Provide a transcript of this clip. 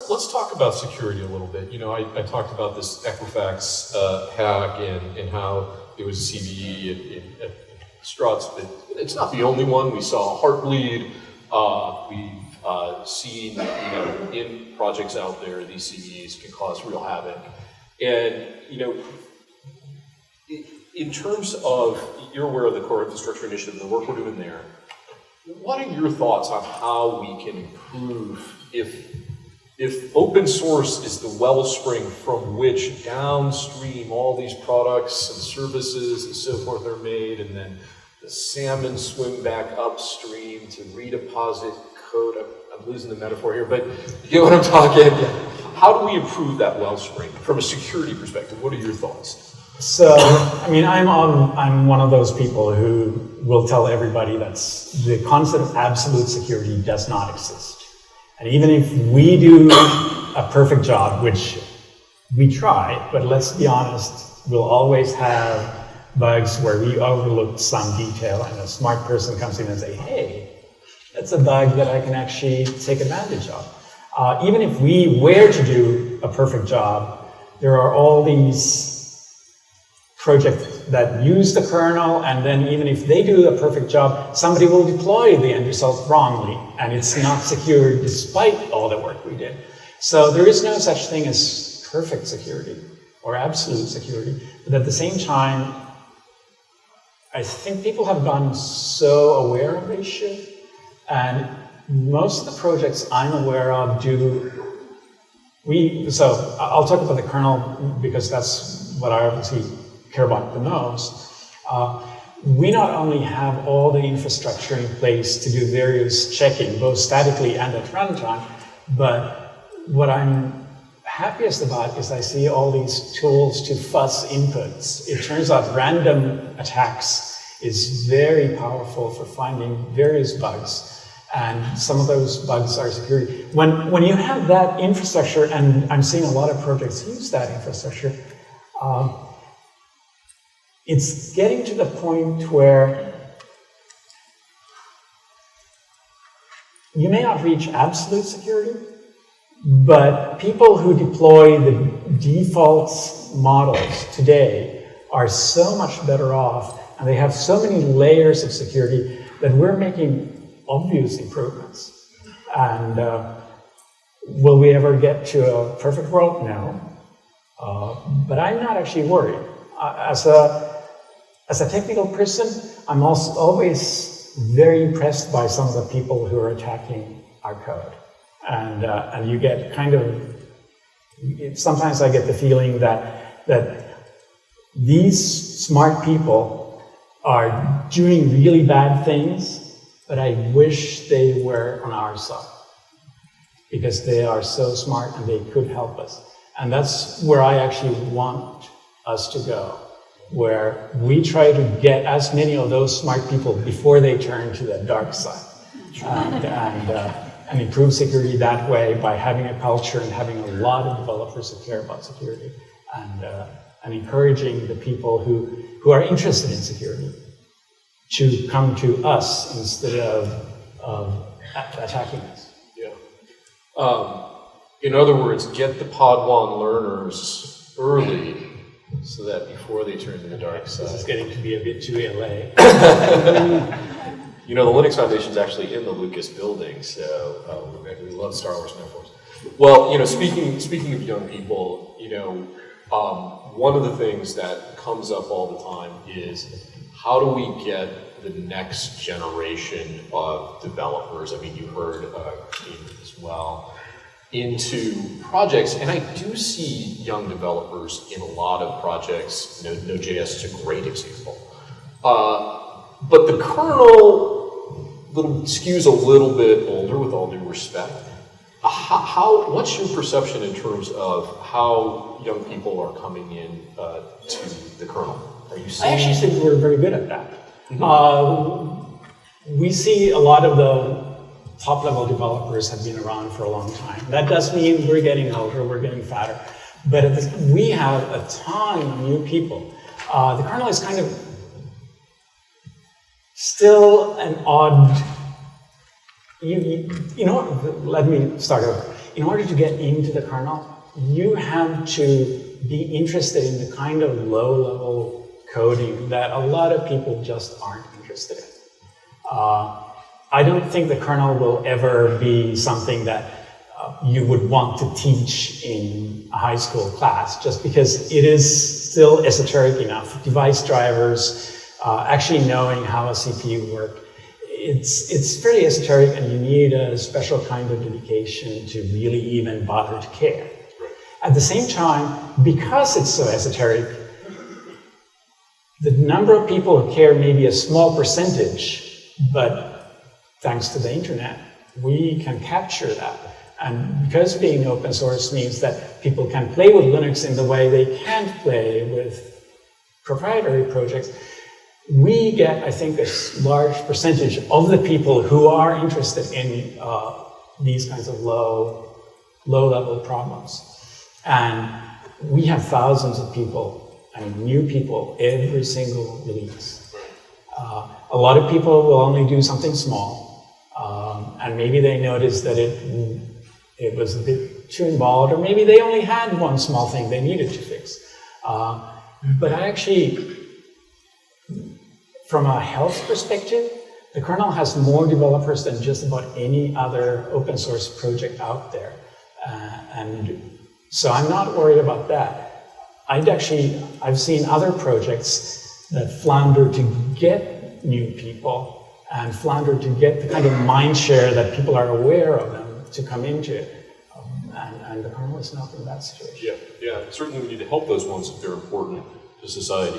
Let's talk about security a little bit. You know, I talked about this Equifax hack and how it was a CVE at Struts, but it's not the only one. We saw Heartbleed. We've seen, you know, in projects out there, these CVEs can cause real havoc. And, you know, in terms of, you're aware of the Core Infrastructure Initiative, the work we're doing there. What are your thoughts on how we can improve if open source is the wellspring from which downstream all these products and services and so forth are made, and then the salmon swim back upstream to redeposit code? I'm losing the metaphor here, but you get what I'm talking. How do we improve that wellspring from a security perspective? What are your thoughts? So, I mean, I'm one of those people who will tell everybody that the concept of absolute security does not exist. And even if we do a perfect job, which we try, but let's be honest, we'll always have bugs where we overlooked some detail and a smart person comes in and say, hey, that's a bug that I can actually take advantage of. Even if we were to do a perfect job, there are all these projects that use the kernel, and then even if they do a perfect job, somebody will deploy the end result wrongly, and it's not secure despite all the work we did. So there is no such thing as perfect security or absolute security, but at the same time, I think people have gotten so aware of the issue, and most of the projects I'm aware of so I'll talk about the kernel because that's what I obviously care about the most. We not only have all the infrastructure in place to do various checking, both statically and at runtime, but what I'm happiest about is I see all these tools to fuzz inputs. It turns out random attacks is very powerful for finding various bugs, and some of those bugs are security. When you have that infrastructure, and I'm seeing a lot of projects use that infrastructure, it's getting to the point where you may not reach absolute security, but people who deploy the default models today are so much better off, and they have so many layers of security that we're making obvious improvements. And will we ever get to a perfect world? No. But I'm not actually worried. As a technical person, I'm also always very impressed by some of the people who are attacking our code. And you get kind of, sometimes I get the feeling that these smart people are doing really bad things, but I wish they were on our side, because they are so smart and they could help us. And that's where I actually want us to go, where we try to get as many of those smart people before they turn to the dark side, and improve security that way by having a culture and having a lot of developers who care about security, and encouraging the people who are interested in security to come to us instead of attacking us. Yeah. In other words, get the Padawan learners early, so that before they turn to the dark side. This is getting to be a bit too LA. You know, the Linux Foundation is actually in the Lucas building, so we love Star Wars metaphors. Well, you know, speaking of young people, you know, one of the things that comes up all the time is how do we get the next generation of developers? I mean, you heard Keane as well, into projects, and I do see young developers in a lot of projects. Node.js is a great example. But the kernel skews a little bit older, with all due respect. What's your perception in terms of how young people are coming in to the kernel? Are you seeing? I actually think we're very good at that. Mm-hmm. We see a lot of the top-level developers have been around for a long time. That does mean we're getting older, we're getting fatter. But we have a ton of new people. The kernel is kind of still an odd, you know what, let me start over. in order to get into the kernel, you have to be interested in the kind of low-level coding that a lot of people just aren't interested in. I don't think the kernel will ever be something that you would want to teach in a high school class, just because it is still esoteric enough. Device drivers, actually knowing how a CPU works, it's pretty esoteric, and you need a special kind of dedication to really even bother to care. At the same time, because it's so esoteric, the number of people who care may be a small percentage, but thanks to the internet, we can capture that. And because being open source means that people can play with Linux in the way they can't play with proprietary projects, we get, I think, a large percentage of the people who are interested in these kinds of low-level problems. And we have thousands of people and new people every single release. A lot of people will only do something small, and maybe they notice that it was a bit too involved, or maybe they only had one small thing they needed to fix. But I actually, from a health perspective, the kernel has more developers than just about any other open source project out there. And so I'm not worried about that. I've seen other projects that flounder to get new people and flounder to get the kind of mind share that people are aware of them to come into it. And the kernel is not in that situation. Yeah, certainly we need to help those ones if they're important to society.